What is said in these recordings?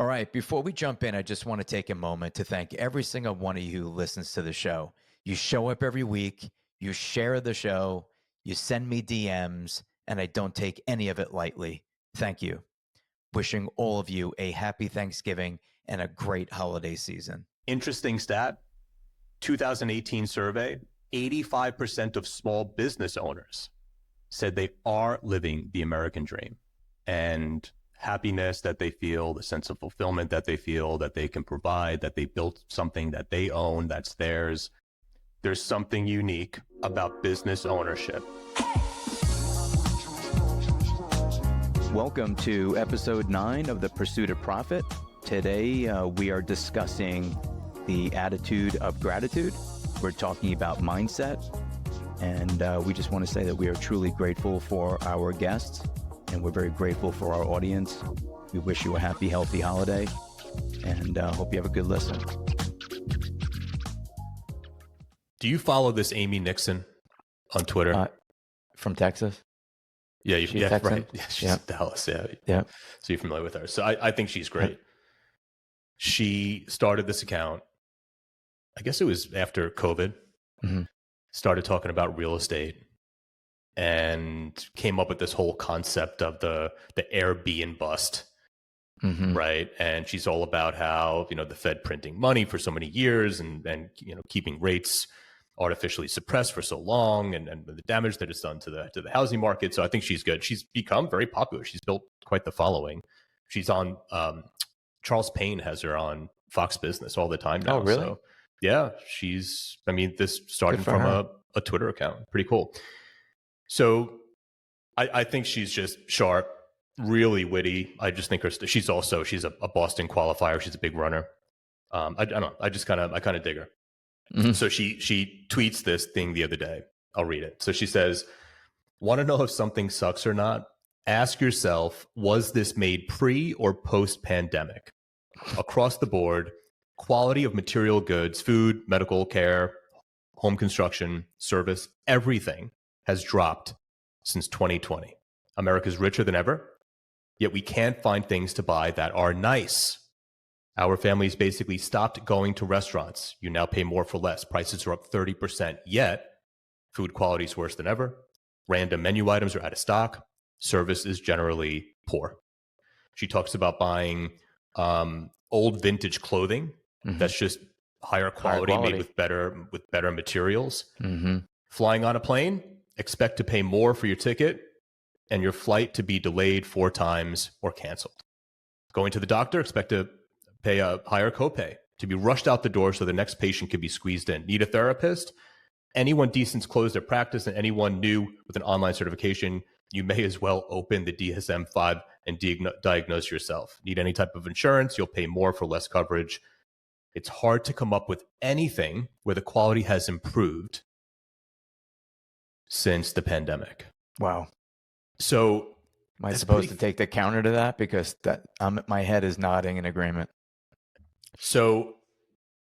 All right, before we jump in, I just want to take a moment to thank every single one of you who listens to the show. You show up every week, you share the show, you send me DMs, and I don't take any of it lightly. Thank you. Wishing all of you a happy Thanksgiving and a great holiday season. Interesting stat, 2018 survey, 85% of small business owners said they are living the American dream. And happiness that they feel, the sense of fulfillment that they feel, that they can provide, that they built something that they own, that's theirs. There's something unique about business ownership. Welcome to episode 9 of The Pursuit of Profit. Today, we are discussing the attitude of gratitude. We're talking about mindset. And we just want to say that we are truly grateful for our guests. And we're very grateful for our audience. We wish you a happy, healthy holiday, and hope you have a good listen. Do you follow this Amy Nixon on Twitter? From Texas? Yeah, She's yeah, Texan? right. Yeah, she's Dallas. Yeah. Yeah. So you're familiar with her. So I think she's great. She started this account, I guess it was after COVID, started talking about real estate, and came up with this whole concept of the Airbnb bust, right? And she's all about how, the Fed printing money for so many years and keeping rates artificially suppressed for so long, and the damage that it's done to the housing market. So I think she's good. She's become very popular. She's built quite the following. She's on Charles Payne has her on Fox Business all the time now. Oh, really? So, yeah, this started from a Twitter account. Pretty cool. So I think she's just sharp, really witty. I just think she's a Boston qualifier. She's a big runner. I don't know. I kind of dig her. So she tweets this thing the other day. I'll read it. So she says, "Want to know if something sucks or not? Ask yourself, was this made pre or post pandemic? Across the board, quality of material goods, food, medical care, home construction, service, everything has dropped since 2020. America's richer than ever, yet we can't find things to buy that are nice. Our families basically stopped going to restaurants. You now pay more for less. Prices are up 30%, yet food quality is worse than ever. Random menu items are out of stock. Service is generally poor." She talks about buying old vintage clothing that's just higher quality, made with better materials. Flying on a plane, expect to pay more for your ticket and your flight to be delayed 4 times or canceled. Going to the doctor, expect to pay a higher copay, to be rushed out the door so the next patient can be squeezed in. Need a therapist? Anyone decent's closed their practice, and anyone new with an online certification, you may as well open the DSM-5 and diagnose yourself. Need any type of insurance? You'll pay more for less coverage. It's hard to come up with anything where the quality has improved since the pandemic. Wow. So am I supposed to take the counter to that? Because my head is nodding in agreement. So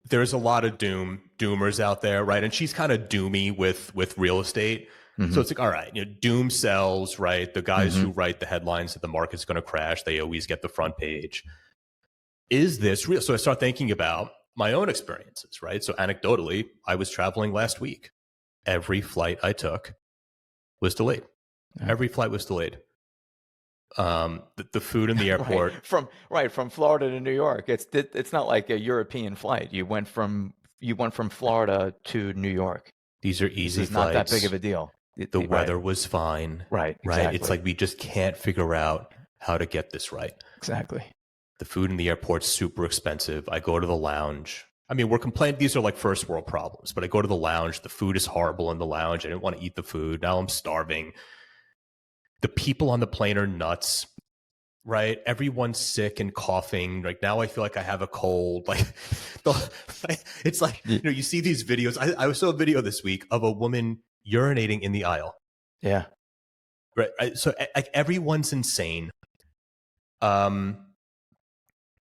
there's a lot of doomers out there, right? And she's kind of doomy with real estate. So it's like, all right, doom sells, right? The guys who write the headlines that the market's going to crash, they always get the front page. Is this real? So I start thinking about my own experiences, right? So anecdotally, I was traveling last week. Every flight I took was delayed. Every flight was delayed. The food in the airport from Florida to New York. It's not like a European flight. You went from Florida to New York. These are easy It's flights. not that big of a deal. The weather was fine. Right. Right. Exactly. It's like we just can't figure out how to get this right. Exactly. The food in the airport's super expensive. I go to the lounge. I mean, we're complaining. These are like first world problems, but I go to the lounge. The food is horrible in the lounge. I didn't want to eat the food. Now I'm starving. The people on the plane are nuts, right? Everyone's sick and coughing. Like now I feel like I have a cold. Like it's like, you see these videos. I saw a video this week of a woman urinating in the aisle. Yeah. Right. So like everyone's insane.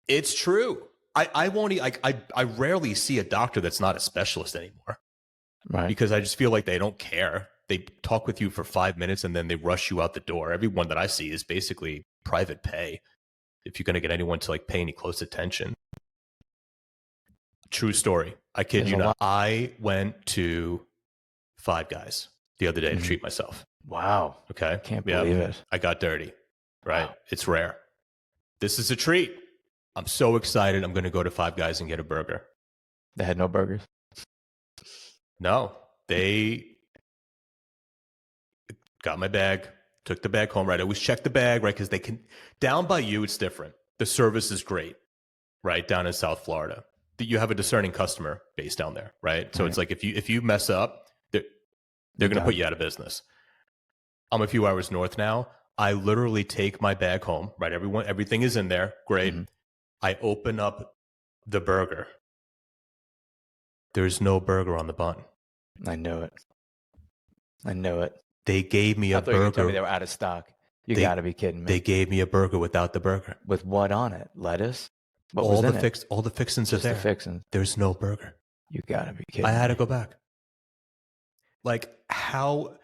It's true. I won't. I rarely see a doctor that's not a specialist anymore, right? Because I just feel like they don't care. They talk with you for 5 minutes and then they rush you out the door. Everyone that I see is basically private pay. if you're going to get anyone to like pay any close attention. True story. I kid you not. I went to Five Guys the other day to treat myself. Wow. Okay. Can't believe it. I got dirty. Right. Wow. It's rare. This is a treat. I'm so excited. I'm going to go to Five Guys and get a burger. They had no burgers? No. They got my bag, took the bag home, right? I always check the bag, right? Because they can, down by you, it's different. The service is great, right? Down in South Florida. You have a discerning customer base down there, right? So it's like if you mess up, they're going to put you out of business. I'm a few hours north now. I literally take my bag home, right? Everything is in there. Great. I open up the burger. There's no burger on the bun. I know it. They gave me a burger. You told me they were out of stock. You got to be kidding me. They gave me a burger without the burger. With what on it? Lettuce? What all was the in it? All the fixings are there. The fixings. There's no burger. You got to be kidding I had to me. go back. Like how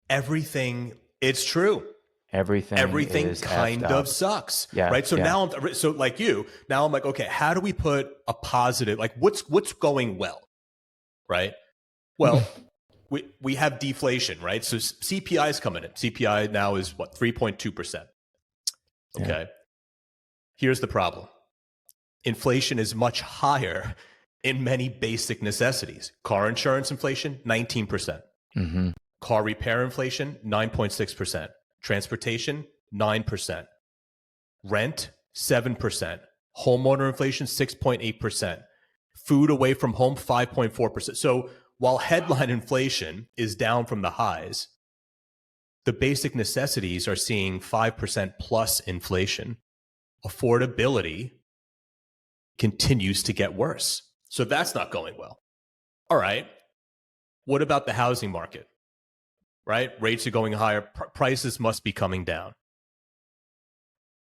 everything, it's true. Everything kind of sucks. Yeah. Right. So now so like you, now I'm like, okay, how do we put a positive, like what's going well? Right. Well, we have deflation, right? So CPI is coming in. CPI now is what, 3.2%. Okay. Yeah. Here's the problem. Inflation is much higher in many basic necessities. Car insurance inflation, 19%. Car repair inflation, 9.6%. Transportation, 9%. Rent, 7%. Homeowner inflation, 6.8%. Food away from home, 5.4%. So while headline inflation is down from the highs, the basic necessities are seeing 5% plus inflation. Affordability continues to get worse. So that's not going well. All right. What about the housing market? Right? Rates are going higher. Prices must be coming down.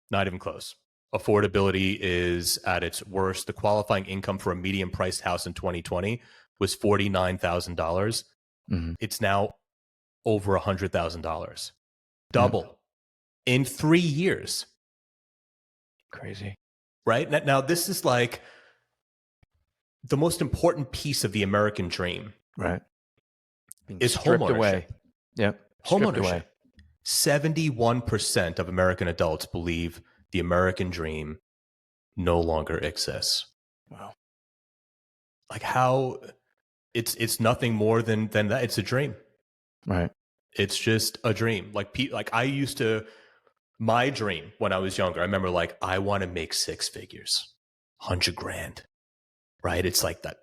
Not even close. Affordability is at its worst. The qualifying income for a medium-priced house in 2020 was $49,000. It's now over $100,000. Double in 3 years. Crazy. Right? Now, this is like the most important piece of the American dream. Right. Is homeownership. Away. Yep. Homeownership. 71% of American adults believe the American dream no longer exists. Wow. Like how it's nothing more than that. It's a dream. Right. It's just a dream. Like I used to, my dream when I was younger, I remember like, I want to make six figures, $100,000. Right. It's like that.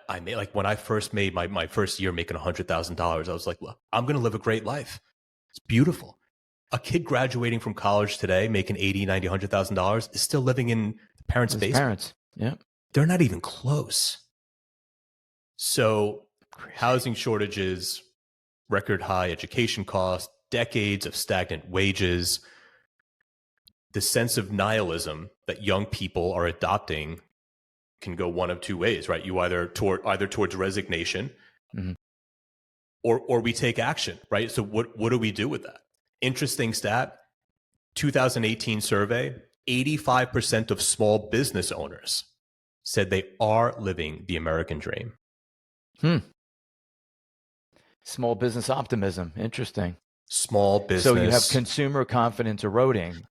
I made, like when I first made my first year making $100,000, I was like, well, I'm going to live a great life. It's beautiful. A kid graduating from college today, making $80,000, $90,000, $100,000 is still living in parents' basement. Parents. Yeah. They're not even close. So housing shortages, record high education costs, decades of stagnant wages, the sense of nihilism that young people are adopting can go one of two ways, right? You either towards resignation or we take action, right? So what do we do with that? Interesting stat, 2018 survey, 85% of small business owners said they are living the American dream. Small business optimism. Interesting. Small business. So you have consumer confidence eroding,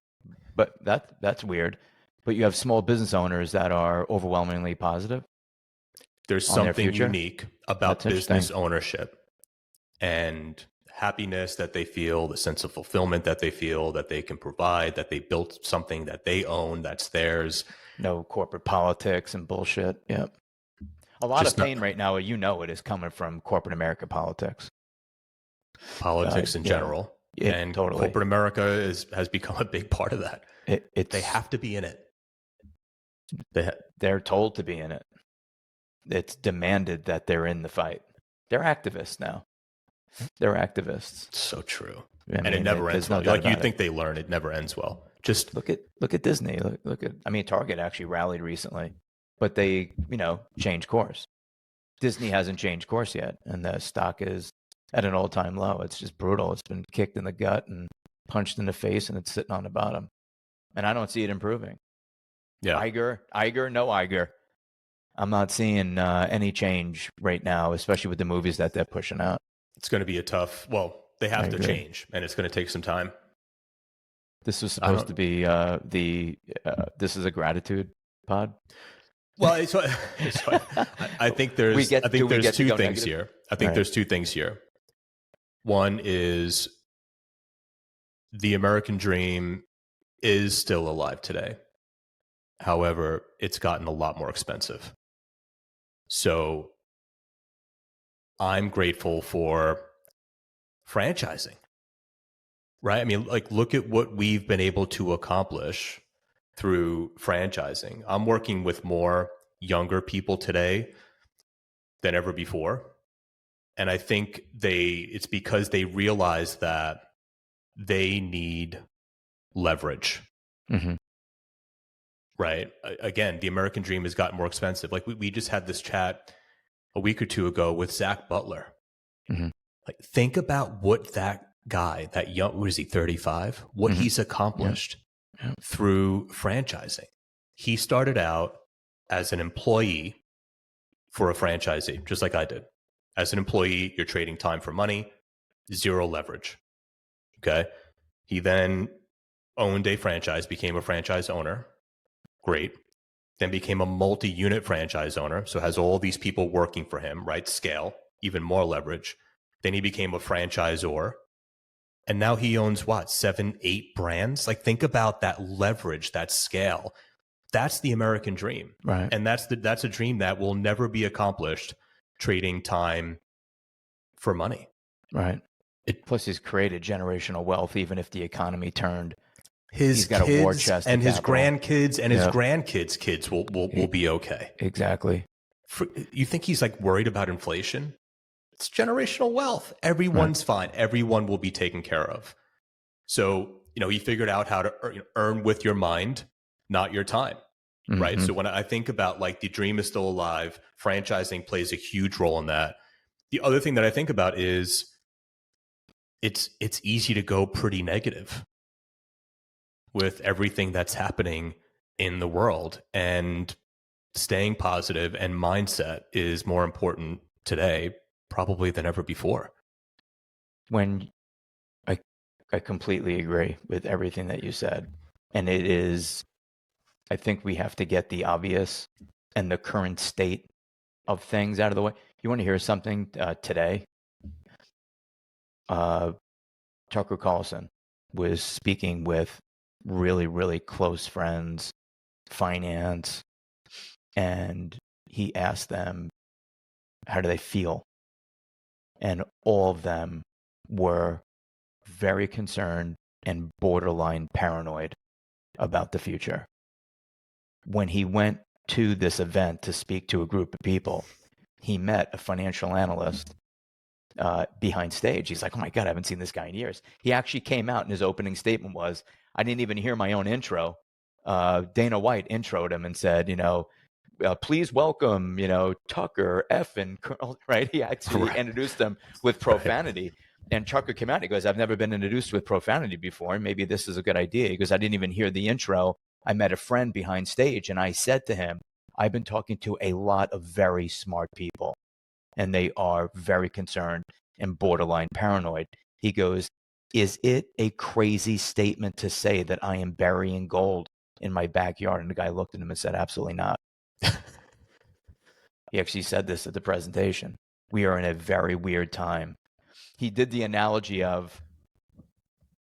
but that's weird. But you have small business owners that are overwhelmingly positive. There's something unique about business ownership and happiness that they feel, the sense of fulfillment that they feel, that they can provide, that they built something that they own, that's theirs. No corporate politics and bullshit. Yep. A lot of pain right now, you know, it is coming from corporate America politics. Politics in general. Yeah, and totally. Corporate America has become a big part of that. They have to be in it. They're told to be in it. It's demanded that they're in the fight. They're activists now. They're activists. So true. And it never ends well. Like you think they learn, it never ends well. Just look at Disney. Look at. I mean, Target actually rallied recently, but they changed course. Disney hasn't changed course yet, and the stock is at an all-time low. It's just brutal. It's been kicked in the gut and punched in the face, and it's sitting on the bottom. and I don't see it improving. Yeah. Iger, no Iger. I'm not seeing any change right now, especially with the movies that they're pushing out. It's going to be they have to change, and it's going to take some time. This was supposed to be this is a gratitude pod. Well, I think there's two things here. I think there's two things here. One is the American dream is still alive today. However, it's gotten a lot more expensive. So I'm grateful for franchising, right? I mean, like, look at what we've been able to accomplish through franchising. I'm working with more younger people today than ever before. And I think it's because they realize that they need leverage. Mm-hmm. Right. Again, the American dream has gotten more expensive. Like we just had this chat a week or two ago with Zach Butler. Mm-hmm. Like, think about what that guy, that young, what is he, 35? What he's accomplished through franchising. He started out as an employee for a franchisee, just like I did. As an employee, you're trading time for money, zero leverage. Okay. He then owned a franchise, became a franchise owner. Great. Then became a multi-unit franchise owner. So has all these people working for him, right? Scale, even more leverage. Then he became a franchisor. And now he owns what? 7, 8 brands? Like, think about that leverage, that scale. That's the American dream. Right. And that's a dream that will never be accomplished trading time for money. Right. Plus he's created generational wealth, even if the economy turned. He's got a war chest, and his grandkids and his grandkids' kids will be okay. Exactly. You think he's like worried about inflation? It's generational wealth. Everyone's fine. Everyone will be taken care of. So, he figured out how to earn with your mind, not your time. Mm-hmm. Right. So when I think about, like, the dream is still alive, franchising plays a huge role in that. The other thing that I think about is it's easy to go pretty negative with everything that's happening in the world, and staying positive and mindset is more important today probably than ever before. When I completely agree with everything that you said. And it is, I think we have to get the obvious and the current state of things out of the way. You want to hear something today? Tucker Carlson was speaking with really, really close friends, finance, and he asked them, how do they feel? And all of them were very concerned and borderline paranoid about the future. When he went to this event to speak to a group of people, he met a financial analyst behind stage. He's like, oh my God, I haven't seen this guy in years. He actually came out and his opening statement was, I didn't even hear my own intro. Dana White introed him and said, please welcome, Tucker F. and Colonel, right? He actually introduced them with profanity. And Tucker came out and he goes, I've never been introduced with profanity before. Maybe this is a good idea. He goes, I didn't even hear the intro. I met a friend behind stage and I said to him, I've been talking to a lot of very smart people and they are very concerned and borderline paranoid. He goes, is it a crazy statement to say that I am burying gold in my backyard? And the guy looked at him and said, absolutely not. He actually said this at the presentation. We are in a very weird time. He did the analogy of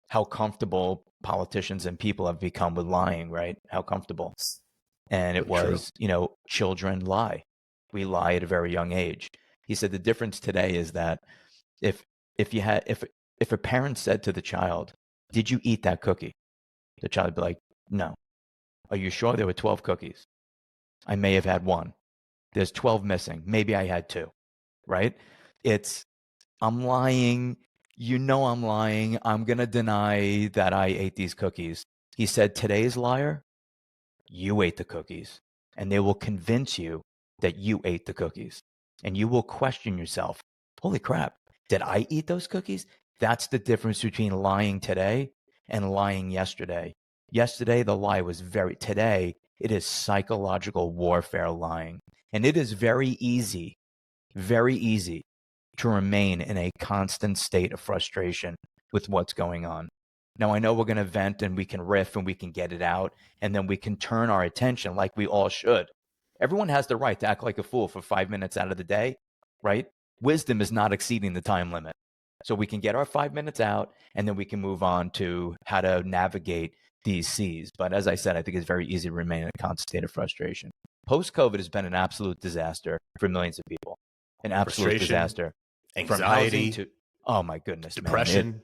how comfortable politicians and people have become with lying, right? How comfortable. And it was, children lie. We lie at a very young age. He said the difference today is that if a parent said to the child, did you eat that cookie? The child would be like, no. Are you sure there were 12 cookies? I may have had one. There's 12 missing. Maybe I had 2, right? I'm lying. I'm lying. I'm going to deny that I ate these cookies. He said, today's liar, you ate the cookies. And they will convince you that you ate the cookies. And you will question yourself, holy crap, did I eat those cookies? That's the difference between lying today and lying yesterday. Yesterday, the lie was today, it is psychological warfare lying. And it is very easy to remain in a constant state of frustration with what's going on. Now, I know we're going to vent and we can riff and we can get it out, and then we can turn our attention like we all should. Everyone has the right to act like a fool for 5 minutes out of the day, right? Wisdom is not exceeding the time limit. So we can get our 5 minutes out, and then we can move on to how to navigate these seas. But as I said, I think it's very easy to remain in a constant state of frustration. Post-COVID has been an absolute disaster for millions of people. An absolute disaster. Anxiety, to, oh my goodness, depression.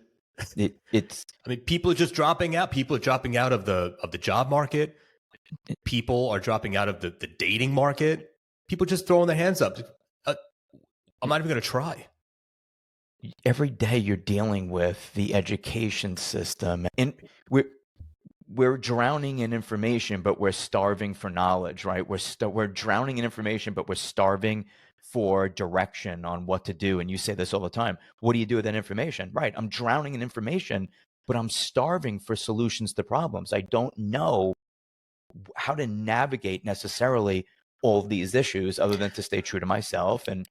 It's. I mean, people are just dropping out. People are dropping out of the job market. People are dropping out of the dating market. People just throwing their hands up. I'm not even going to try. Every day you're dealing with the education system, and we're drowning in information, but we're starving for knowledge, right? We're drowning in information, but we're starving for direction on what to do. And you say this all the time. What do you do with that information? Right. I'm drowning in information, but I'm starving for solutions to problems. I don't know how to navigate necessarily all of these issues other than to stay true to myself and,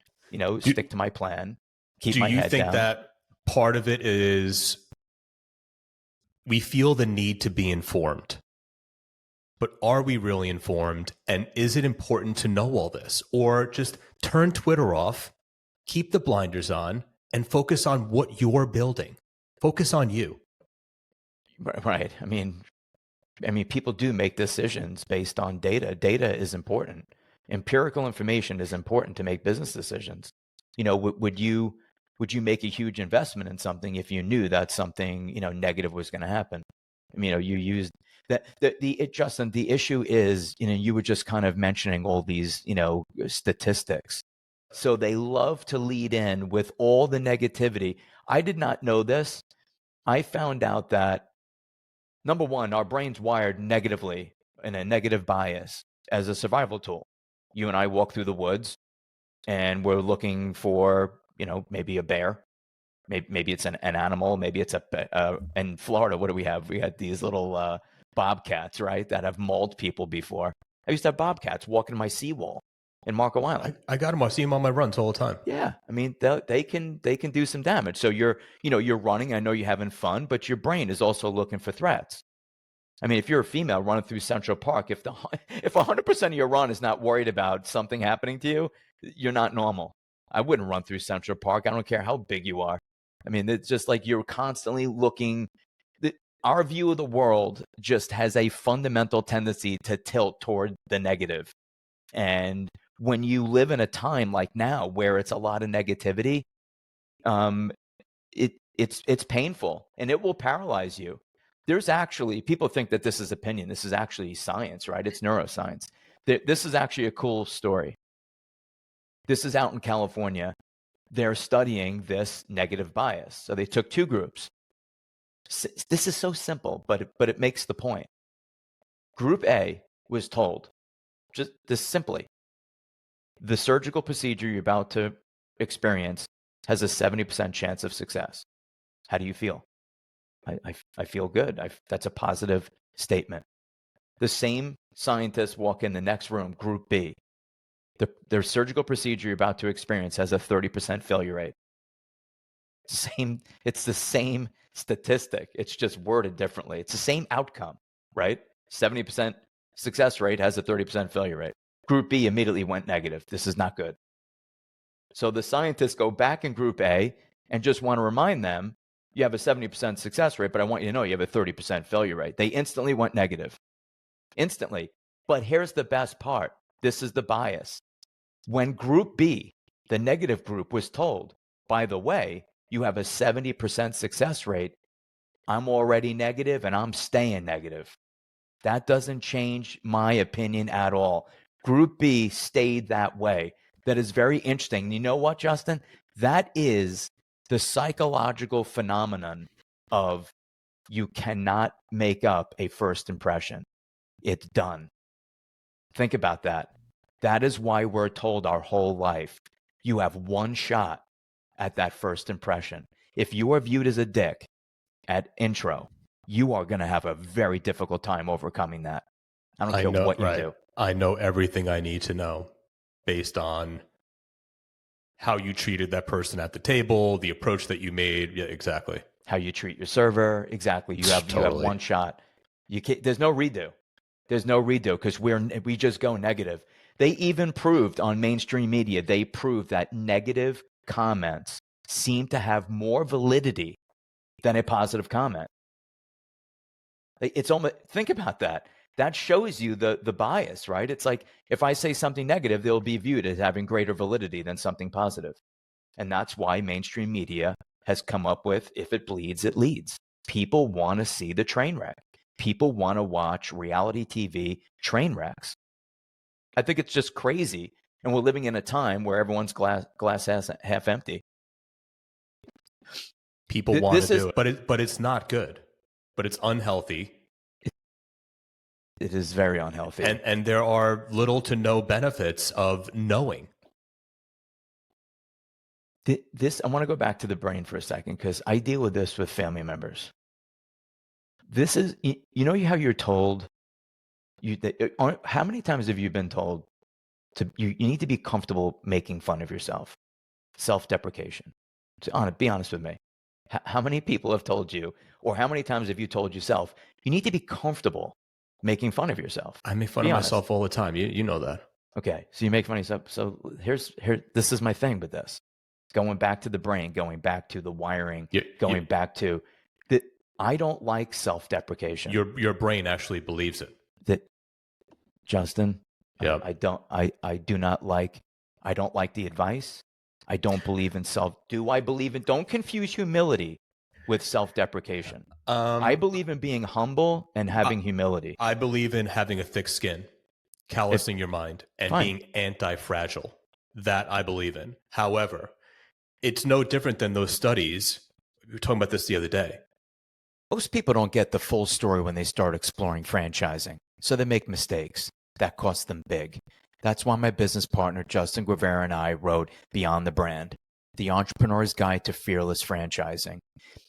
stick to my plan, keep my head down. Do you think that part of it is we feel the need to be informed? But are we really informed? And is it important to know all this? Or just turn Twitter off, keep the blinders on, and focus on what you're building. Focus on you. Right. I mean, people do make decisions based on data. Data is important. Empirical information is important to make business decisions. Would you make a huge investment in something if you knew that something, negative was going to happen? You used that. Justin, the issue is, you were just kind of mentioning all these, statistics. So they love to lead in with all the negativity. I did not know this. I found out that, number one, our brain's wired negatively in a negative bias as a survival tool. You and I walk through the woods and we're looking for, maybe a bear. Maybe it's an animal. Maybe it's in Florida, what do we have? We had these little bobcats, right, that have mauled people before. I used to have bobcats walking my seawall in Marco Island. I got them. I see them on my runs all the time. Yeah. I mean, they can do some damage. So you're running. I know you're having fun, but your brain is also looking for threats. I mean, if you're a female running through Central Park, if 100% of your run is not worried about something happening to you, you're not normal. I wouldn't run through Central Park. I don't care how big you are. I mean, it's just like you're constantly looking. Our view of the world just has a fundamental tendency to tilt toward the negative. And when you live in a time like now where it's a lot of negativity, it's painful and it will paralyze you. There's actually, people think that this is opinion. This is actually science, right? It's neuroscience. This is actually a cool story. This is out in California. They're studying this negative bias. So they took two groups. This is so simple, but it makes the point. Group A was told, just this simply, the surgical procedure you're about to experience has a 70% chance of success. How do you feel? I feel good. That's a positive statement. The same scientists walk in the next room, Group B. Their surgical procedure you're about to experience has a 30% failure rate. It's the same statistic. It's just worded differently. It's the same outcome, right? 70% success rate has a 30% failure rate. Group B immediately went negative. This is not good. So the scientists go back in Group A and just want to remind them, you have a 70% success rate, but I want you to know you have a 30% failure rate. They instantly went negative. Instantly. But here's the best part. This is the bias. When Group B, the negative group, was told, by the way, you have a 70% success rate, I'm already negative and I'm staying negative. That doesn't change my opinion at all. Group B stayed that way. That is very interesting. You know what, Justin? That is the psychological phenomenon of you cannot make up a first impression. It's done. Think about that. That is why we're told our whole life, you have one shot at that first impression. If you are viewed as a dick at intro, you are going to have a very difficult time overcoming that. I don't I care know, what you right. do. I know everything I need to know based on how you treated that person at the table, the approach that you made. Yeah, exactly. How you treat your server. Exactly. You have Totally. one shot. You can't, there's no redo. There's no redo because we just go negative. They even proved on mainstream media, they proved that negative comments seem to have more validity than a positive comment. It's almost, think about that. That shows you the bias, right? It's like if I say something negative, they'll be viewed as having greater validity than something positive. And that's why mainstream media has come up with, if it bleeds, it leads. People want to see the train wreck. People want to watch reality TV train wrecks. I think it's just crazy. And we're living in a time where everyone's glass half empty. People want to do it, but it's not good. But it's unhealthy. It is very unhealthy. And there are little to no benefits of knowing. I want to go back to the brain for a second because I deal with this with family members. This is, you know how you're told, how many times have you been told you need to be comfortable making fun of yourself? Self-deprecation. Be honest with me. How many people have told you, or how many times have you told yourself, you need to be comfortable making fun of yourself? I make fun of myself all the time. You know that. Okay. So you make fun of yourself. So this is my thing with this. Going back to the brain, going back to the wiring, going back to that. I don't like self-deprecation. Your brain actually believes it. That, Justin, yeah. I don't like the advice. I don't believe in don't confuse humility with self-deprecation. I believe in being humble and having humility. I believe in having a thick skin, callousing your mind, and being anti-fragile. That I believe in. However, it's no different than those studies. We were talking about this the other day. Most people don't get the full story when they start exploring franchising. So they make mistakes. That costs them big. That's why my business partner, Justin Guevara, and I wrote Beyond the Brand, The Entrepreneur's Guide to Fearless Franchising.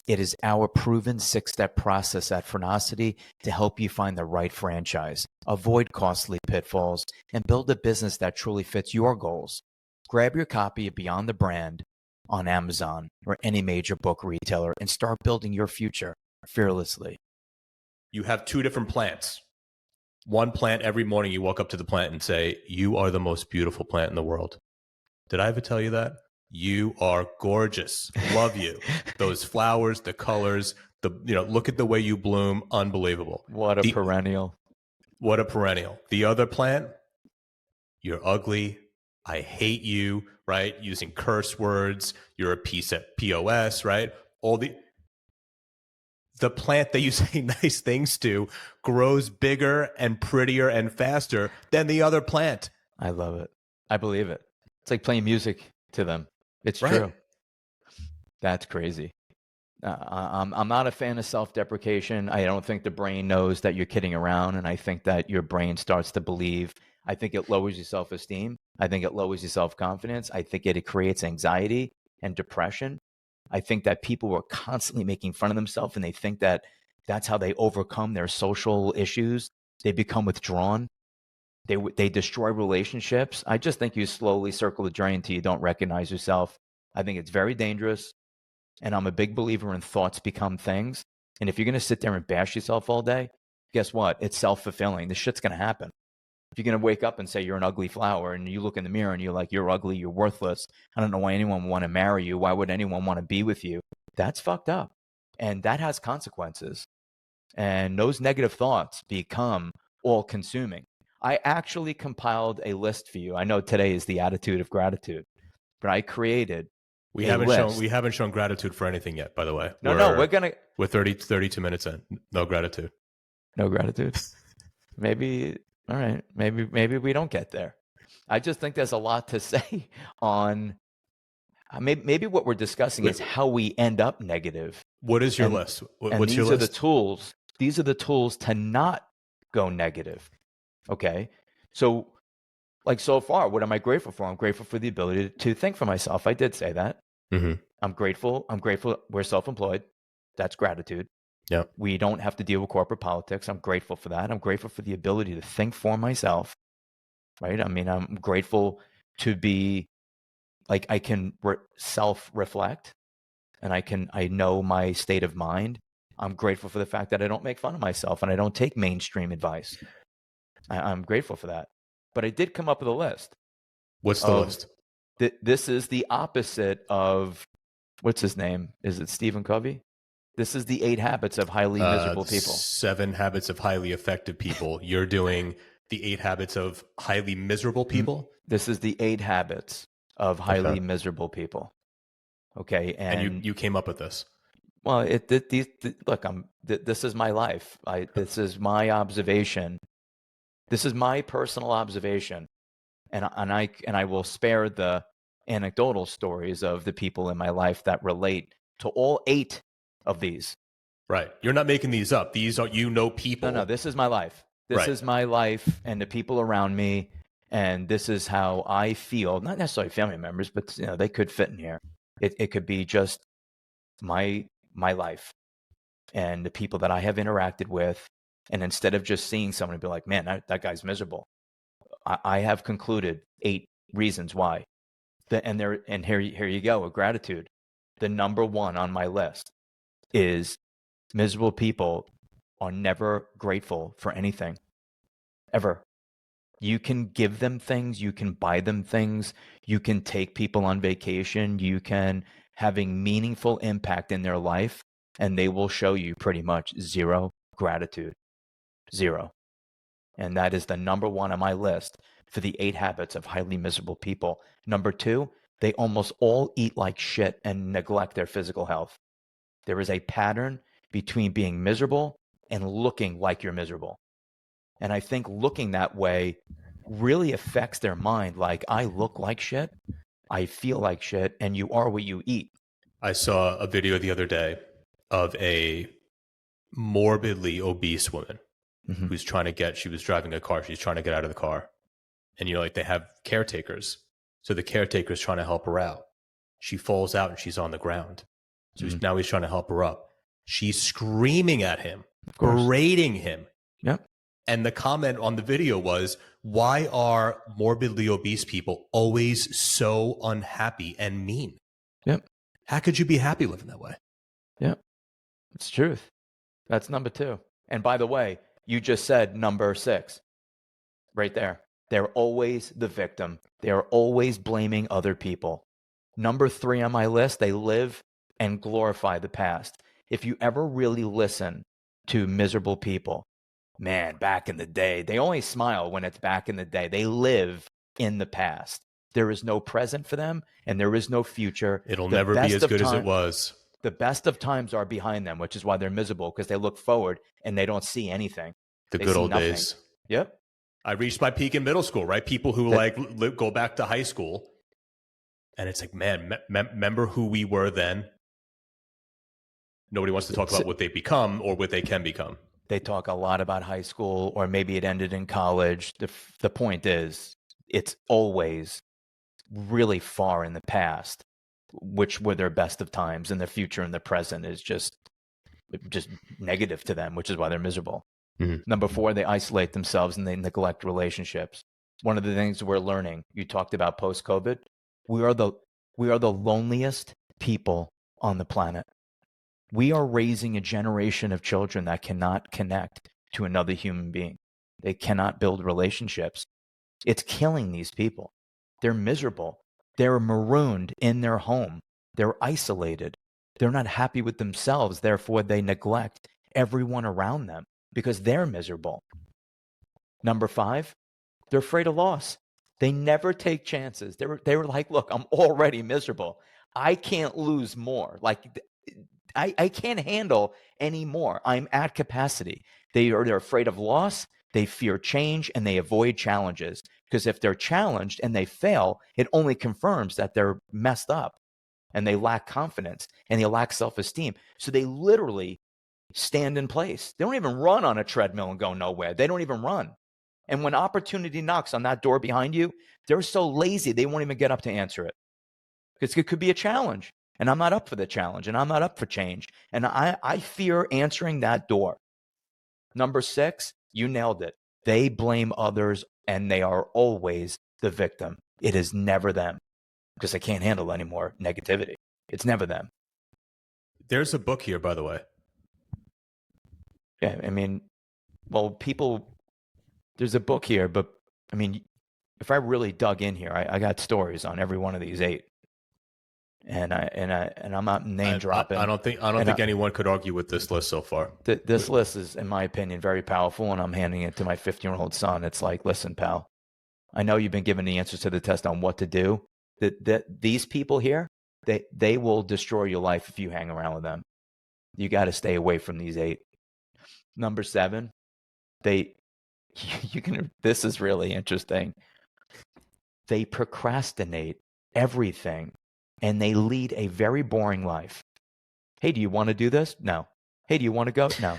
It is our proven 6-step process at Phrenosity to help you find the right franchise, avoid costly pitfalls, and build a business that truly fits your goals. Grab your copy of Beyond the Brand on Amazon or any major book retailer and start building your future fearlessly. You have 2 different plants. One plant, every morning you walk up to the plant and say, you are the most beautiful plant in the world. Did I ever tell you that? You are gorgeous. Love you. Those flowers, the colors, look at the way you bloom. Unbelievable. What a perennial. What a perennial. The other plant, you're ugly. I hate you, right? Using curse words. You're a piece at POS, right? The plant that you say nice things to grows bigger and prettier and faster than the other plant. I love it. I believe it. It's like playing music to them. It's true. That's crazy. I'm not a fan of self-deprecation. I don't think the brain knows that you're kidding around, and I think that your brain starts to believe. I think it lowers your self-esteem. I think it lowers your self-confidence. I think it creates anxiety and depression. I think that people are constantly making fun of themselves, and they think that that's how they overcome their social issues. They become withdrawn. They destroy relationships. I just think you slowly circle the drain until you don't recognize yourself. I think it's very dangerous, and I'm a big believer in thoughts become things. And if you're going to sit there and bash yourself all day, guess what? It's self-fulfilling. This shit's going to happen. If you're going to wake up and say you're an ugly flower and you look in the mirror and you're like, you're ugly, you're worthless, I don't know why anyone would want to marry you. Why would anyone want to be with you? That's fucked up. And that has consequences. And those negative thoughts become all-consuming. I actually compiled a list for you. I know today is the attitude of gratitude, but I created We haven't shown gratitude for anything yet, by the way. We're 32 minutes in. No gratitude. No gratitude. Maybe... All right, maybe we don't get there. I just think there's a lot to say on maybe what we're discussing is how we end up negative. What is your list? What's your list? These are the tools to not go negative. Okay, so like so far, what am I grateful for? I'm grateful for the ability to think for myself. I did say that. Mm-hmm. I'm grateful. We're self-employed. That's gratitude. Yeah. We don't have to deal with corporate politics. I'm grateful for that. I'm grateful for the ability to think for myself, right? I mean, I'm grateful to be like, I can self-reflect, and I know my state of mind. I'm grateful for the fact that I don't make fun of myself and I don't take mainstream advice. I'm grateful for that. But I did come up with a list What's the of list? this is the opposite of, what's his name? Is it Stephen Covey? This is the 8 habits of highly miserable people. 7 habits of highly effective people. You're doing the 8 habits of highly miserable people. This is the 8 habits of highly Okay. miserable people. Okay, And you came up with this. well, look, this is my life. This is my observation. This is my personal observation, and I will spare the anecdotal stories of the people in my life that relate to all 8 of these. Right. You're not making these up. These are, people. No, this is my life. This Right. is my life and the people around me, and this is how I feel. Not necessarily family members, but they could fit in here. It could be just my life and the people that I have interacted with. And instead of just seeing someone and be like, man, that guy's miserable, I have concluded 8 reasons why. And here you go, with gratitude. The number 1 on my list is miserable people are never grateful for anything, ever. You can give them things, you can buy them things, you can take people on vacation, you can having meaningful impact in their life, and they will show you pretty much 0 gratitude. 0. And that is the number 1 on my list for the 8 habits of highly miserable people. Number 2, they almost all eat like shit and neglect their physical health. There is a pattern between being miserable and looking like you're miserable. And I think looking that way really affects their mind. Like, I look like shit, I feel like shit, and you are what you eat. I saw a video the other day of a morbidly obese woman who's she was driving a car. She's trying to get out of the car. And, like, they have caretakers. So the caretaker's trying to help her out. She falls out and she's on the ground. So now he's trying to help her up. She's screaming at him, berating him. Yep. And the comment on the video was, why are morbidly obese people always so unhappy and mean? Yep. How could you be happy living that way? Yep. It's truth. That's number 2. And by the way, you just said number 6 right there. They're always the victim. They are always blaming other people. Number 3 on my list, they live and glorify the past. If you ever really listen to miserable people, man, back in the day, they only smile when it's back in the day. They live in the past. There is no present for them, and there is no future. It'll never be as good as it was. The best of times are behind them, which is why they're miserable, because they look forward and they don't see anything. The good old days. Yep. I reached my peak in middle school, right? People who go back to high school, and it's like, man, remember who we were then? Nobody wants to talk about what they become or what they can become. They talk a lot about high school, or maybe it ended in college. The point is, it's always really far in the past, which were their best of times, and the future and the present is just negative to them, which is why they're miserable. Number 4, they isolate themselves and they neglect relationships. One of the things we're learning, you talked about post-COVID, we are the loneliest people on the planet. We are raising a generation of children that cannot connect to another human being. They cannot build relationships. It's killing these people. They're miserable. They're marooned in their home. They're isolated. They're not happy with themselves. Therefore, they neglect everyone around them because they're miserable. Number 5, they're afraid of loss. They never take chances. They were like, look, I'm already miserable. I can't lose more. Like, I can't handle any more. I'm at capacity. They're afraid of loss. They fear change and they avoid challenges, because if they're challenged and they fail, it only confirms that they're messed up and they lack confidence and they lack self-esteem. So they literally stand in place. They don't even run on a treadmill and go nowhere. They don't even run. And when opportunity knocks on that door behind you, they're so lazy they won't even get up to answer it, because it could be a challenge. And I'm not up for the challenge, and I'm not up for change. And I fear answering that door. Number 6, you nailed it. They blame others, and they are always the victim. It is never them, because they can't handle any more negativity. It's never them. There's a book here, by the way. Yeah, I mean, well, people, there's a book here, but I mean, if I really dug in here, I got stories on every one of these 8. And I'm not name dropping. I don't think anyone could argue with this list so far. This list is, in my opinion, very powerful, and I'm handing it to my 15-year-old son. It's like, listen, pal, I know you've been given the answers to the test on what to do. These people here, they will destroy your life if you hang around with them. You got to stay away from these 8. Number 7, this is really interesting. They procrastinate everything, and they lead a very boring life. Hey, do you want to do this? No. Hey, do you want to go? No.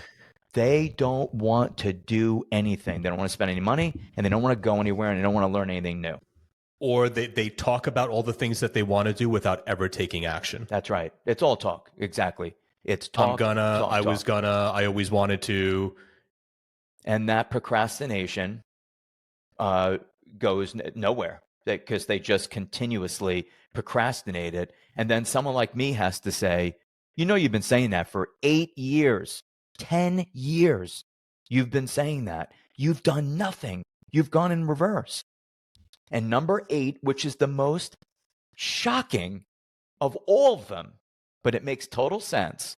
They don't want to do anything. They don't want to spend any money, and they don't want to go anywhere, and they don't want to learn anything new. Or they talk about all the things that they want to do without ever taking action. That's right. It's all talk. Exactly. It's talk. I always wanted to. And that procrastination goes nowhere, because they just continuously procrastinate it. And then someone like me has to say, you've been saying that for 8 years, 10 years. You've been saying that. You've done nothing. You've gone in reverse. And number 8, which is the most shocking of all of them, but it makes total sense.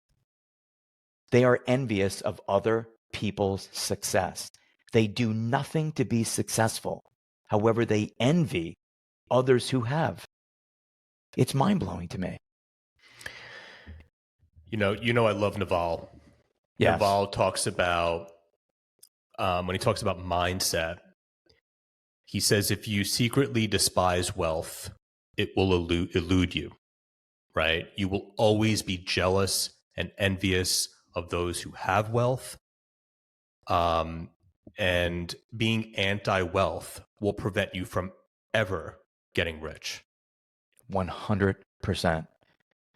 They are envious of other people's success. They do nothing to be successful. However, they envy others who have. It's mind-blowing to me. I love Naval. Yes. Naval talks about, when he talks about mindset, he says, if you secretly despise wealth, it will elude you, right? You will always be jealous and envious of those who have wealth. And being anti-wealth will prevent you from ever getting rich. 100%.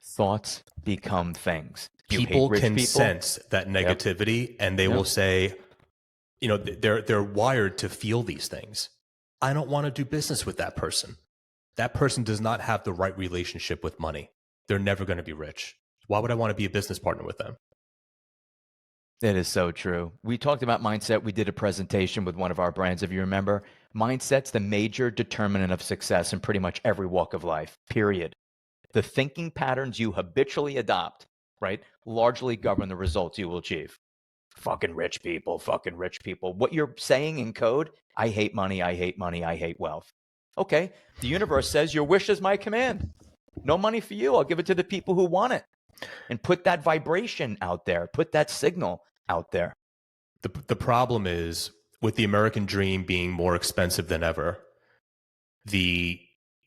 Thoughts become things. People can sense that negativity, and they will say, they're wired to feel these things. I don't want to do business with that person. That person does not have the right relationship with money. They're never going to be rich. Why would I want to be a business partner with them? It is so true. We talked about mindset. We did a presentation with one of our brands, if you remember. Mindset's the major determinant of success in pretty much every walk of life, period. The thinking patterns you habitually adopt, right, largely govern the results you will achieve. Fucking rich people, fucking rich people. What you're saying in code, I hate money, I hate money, I hate wealth. Okay, the universe says your wish is my command. No money for you. I'll give it to the people who want it. And put that vibration out there. Put that signal out there. The problem is, with the American dream being more expensive than ever, the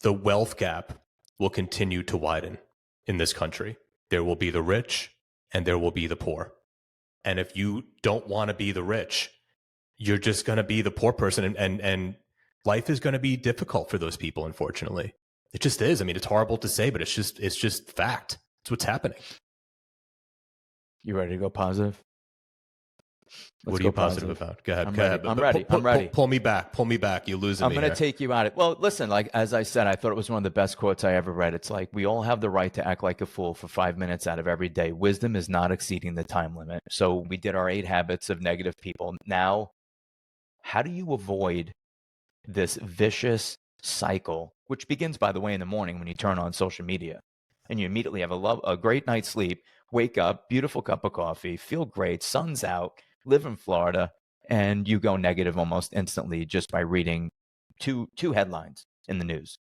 wealth gap will continue to widen in this country. There will be the rich and there will be the poor. And if you don't want to be the rich, you're just going to be the poor person. And life is going to be difficult for those people, unfortunately. It just is. I mean, it's horrible to say, but it's just fact. It's what's happening. You ready to go positive? What are you positive about? Go ahead. I'm ready. I'm ready. Pull me back. Pull me back. You're losing me. I'm going to take you out. Well, listen, like, as I said, I thought it was one of the best quotes I ever read. It's like, we all have the right to act like a fool for 5 minutes out of every day. Wisdom is not exceeding the time limit. So we did our 8 habits of negative people. Now, how do you avoid this vicious cycle, which begins, by the way, in the morning when you turn on social media and you immediately have a great night's sleep, wake up, beautiful cup of coffee, feel great, sun's out, live in Florida, and you go negative almost instantly just by reading two headlines in the news.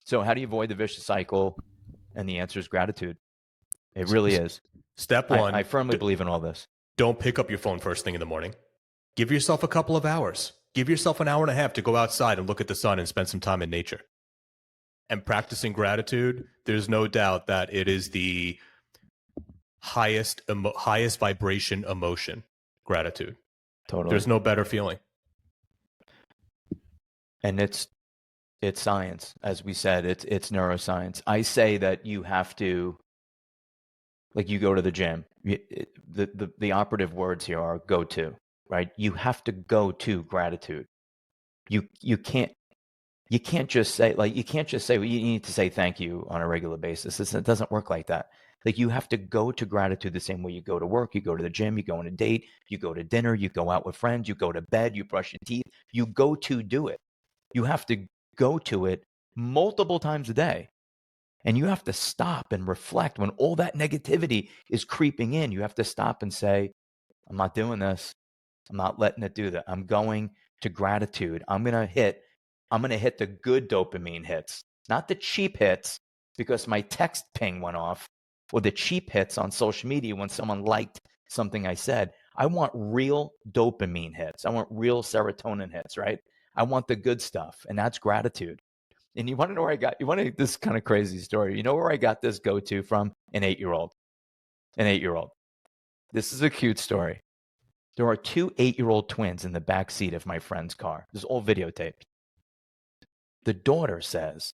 So how do you avoid the vicious cycle? And the answer is gratitude. It really is. Step 1. I firmly believe in all this. Don't pick up your phone first thing in the morning. Give yourself a couple of hours. Give yourself an hour and a half to go outside and look at the sun and spend some time in nature. And practicing gratitude, there's no doubt that it is the highest vibration emotion. Gratitude. Totally. There's no better feeling. And it's science, as we said. It's neuroscience. I say that you have to Like you go to the gym. The operative words here are go to, right? You have to go to gratitude. You can't just say well, you need to say thank you on a regular basis. It doesn't work like that. Like you have to go to gratitude the same way you go to work, you go to the gym, you go on a date, you go to dinner, you go out with friends, you go to bed, you brush your teeth, you go to do it. You have to go to it multiple times a day. And you have to stop and reflect when all that negativity is creeping in. You have to stop and say, I'm not doing this. I'm not letting it do that. I'm going to gratitude. I'm going to hit the good dopamine hits, not the cheap hits because my text ping went off, or the cheap hits on social media when someone liked something I said. I want real dopamine hits. I want real serotonin hits, right? I want the good stuff, and that's gratitude. And you want to know where this kind of crazy story. You know where I got this go-to from? An 8-year-old. This is a cute story. There are 2 8-year-old twins in the back seat of my friend's car. This is all videotaped. The daughter says,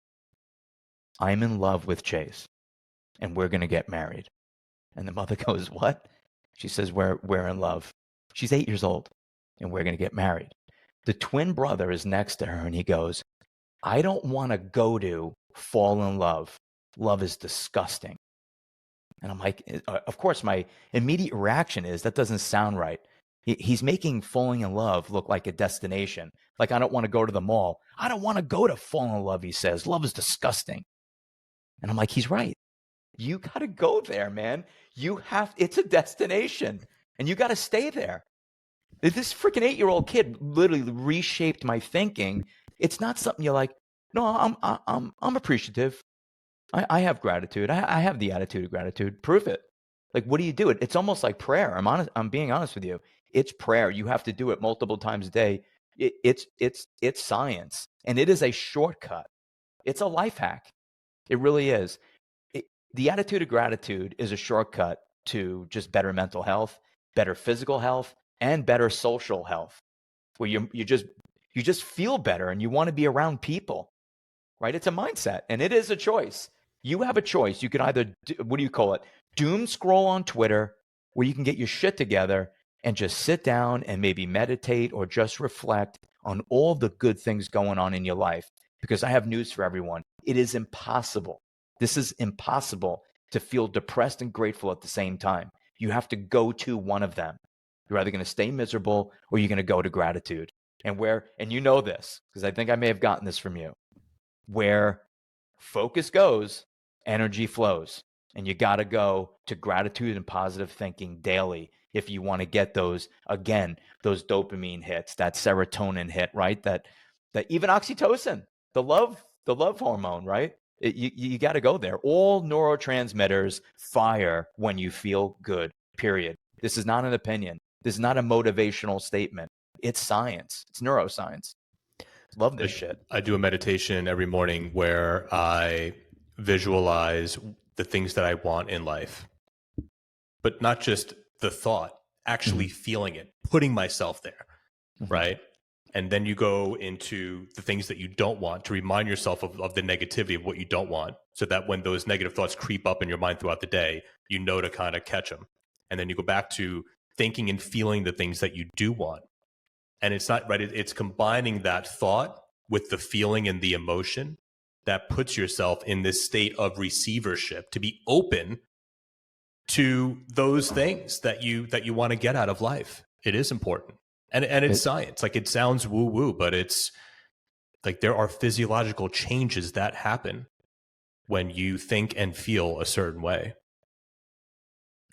I'm in love with Chase, and we're going to get married. And the mother goes, what? She says, we're in love. She's 8 years old, and we're going to get married. The twin brother is next to her, and he goes, I don't want to go to fall in love. Love is disgusting. And I'm like, of course, my immediate reaction is that doesn't sound right. He's making falling in love look like a destination. Like, I don't want to go to the mall. I don't want to go to fall in love, he says. Love is disgusting. And I'm like, he's right. You got to go there, man. It's a destination, and you got to stay there. This freaking 8-year-old kid literally reshaped my thinking. It's not something you're like, no, I'm appreciative. I have gratitude. I have the attitude of gratitude. Prove it. Like, what do you do? It's almost like prayer. I'm being honest with you. It's prayer. You have to do it multiple times a day. It's science, and it is a shortcut. It's a life hack. It really is. The attitude of gratitude is a shortcut to just better mental health, better physical health, and better social health, where you just feel better and you want to be around people, right? It's a mindset, and it is a choice. You have a choice. You can either, doom scroll on Twitter, where you can get your shit together and just sit down and maybe meditate or just reflect on all the good things going on in your life. Because I have news for everyone. It is impossible. This is impossible to feel depressed and grateful at the same time. You have to go to one of them. You're either going to stay miserable or you're going to go to gratitude. And you know this, because I think I may have gotten this from you, where focus goes, energy flows. And you got to go to gratitude and positive thinking daily if you want to get those dopamine hits, that serotonin hit, right? That even oxytocin, the love hormone, right? You got to go there. All neurotransmitters fire when you feel good, period. This is not an opinion. This is not a motivational statement. It's science. It's neuroscience. Love this shit. I do a meditation every morning where I visualize the things that I want in life, but not just the thought, actually feeling it, putting myself there, right? And then you go into the things that you don't want to remind yourself of the negativity of what you don't want, so that when those negative thoughts creep up in your mind throughout the day, you know to kind of catch them. And then you go back to thinking and feeling the things that you do want. And it's not right. It's combining that thought with the feeling and the emotion that puts yourself in this state of receivership, to be open to those things that you want to get out of life. It is important. And it's science. Like, it sounds woo woo, but it's like there are physiological changes that happen when you think and feel a certain way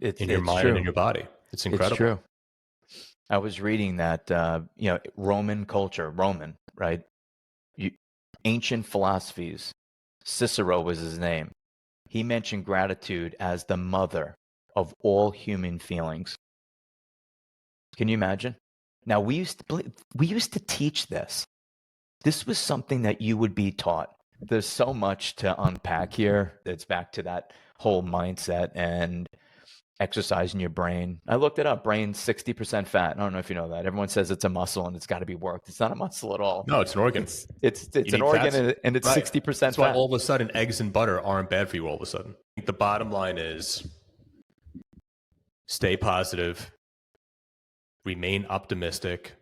in your mind and in your body. It's incredible. It's true. I was reading that, Roman culture, right? Ancient philosophies. Cicero was his name. He mentioned gratitude as the mother of all human feelings. Can you imagine? Now, we used to teach this. This was something that you would be taught. There's so much to unpack here. It's back to that whole mindset and exercising your brain. I looked it up. Brain's 60% fat. I don't know if you know that. Everyone says it's a muscle and it's got to be worked. It's not a muscle at all. No, it's an organ. It's an organ, and it's 60% fat. That's why all of a sudden eggs and butter aren't bad for you all of a sudden. The bottom line is stay positive, remain optimistic.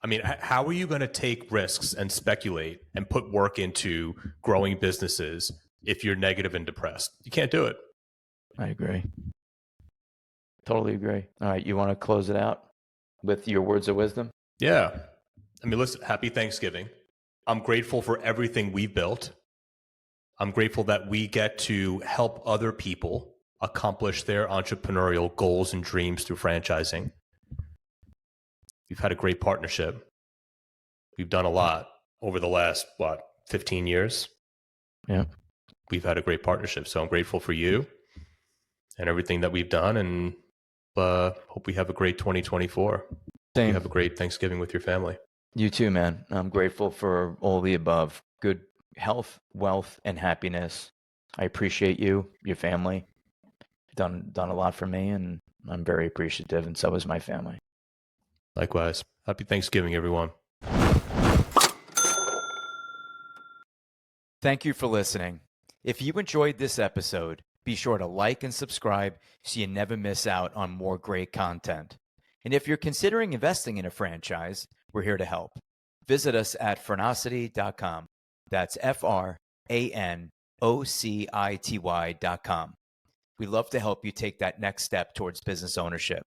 I mean, how are you going to take risks and speculate and put work into growing businesses if you're negative and depressed? You can't do it. I agree. Totally agree. All right. You want to close it out with your words of wisdom? Yeah. I mean, listen, happy Thanksgiving. I'm grateful for everything we've built. I'm grateful that we get to help other people accomplish their entrepreneurial goals and dreams through franchising. We've had a great partnership. We've done a lot over the last, 15 years? Yeah. We've had a great partnership. So I'm grateful for you and everything that we've done, and hope we have a great 2024. Same. You have a great Thanksgiving with your family. You too, man. I'm grateful for all the above. Good health, wealth, and happiness. I appreciate you, your family. Done a lot for me, and I'm very appreciative, and so is my family. Likewise. Happy Thanksgiving, everyone. Thank you for listening. If you enjoyed this episode, be sure to like and subscribe so you never miss out on more great content. And if you're considering investing in a franchise, we're here to help. Visit us at Franocity.com. That's FRANOCITY.com. We love to help you take that next step towards business ownership.